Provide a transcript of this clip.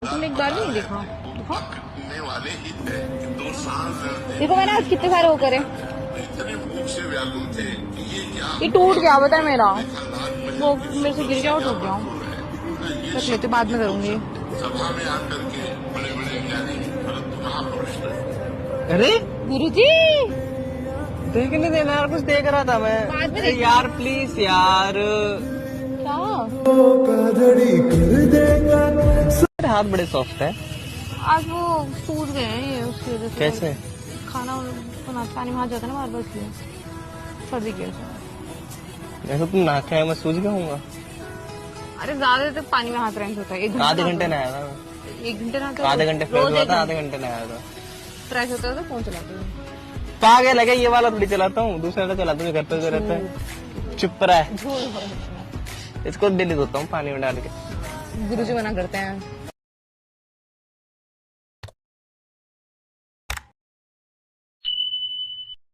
तुमने एक बार भी नहीं देखा? पकड़ने वाले ही थे। 2 साल से देखो मैंने आज कितने सारे वो करे। इतने भूख से व्याकुल थे कि ये क्या ये टूट गया बता मेरा, खानदान में वो मेरे से गिर गया और टूट गया। रख लेते, बाद में करूंगी। सभा में आकर के बड़े बड़े ज्ञानी परंतु महापुरुष ने अरे गुरुजी देखने देना यार, कुछ देख रहा था मैं। बाद में अरे यार प्लीज यार, क्या? मेरे हाथ बड़े सॉफ्ट है। आज वो सूज गए हैं ये, उसकी वजह से। कैसे? खाना बनाते पानी में हाथ जाता है ना बार बार, इसलिए सर्दी की वजह से। जैसे तुम नहा के आए, मैं सूझ गया हूँ। अरे ज्यादा देर पानी में हाथ रैंक होता है। आधे घंटे नहाया था मैं। 1 घंटे नहाते हो? आधे घंटे फ्रेश रोज हुआ एक था, आधे घंटे नहाया था। फ्रेश होता है तो फोन चलाते हो? कहा लगे ये वाला थोड़ी चलाता हूँ, दूसरा तो चलाता हूँ, घर पे जो रहता है। चुप रहा है, इसको डेली धोता हूँ पानी में डाल के। गुरुजी मना करते हैं।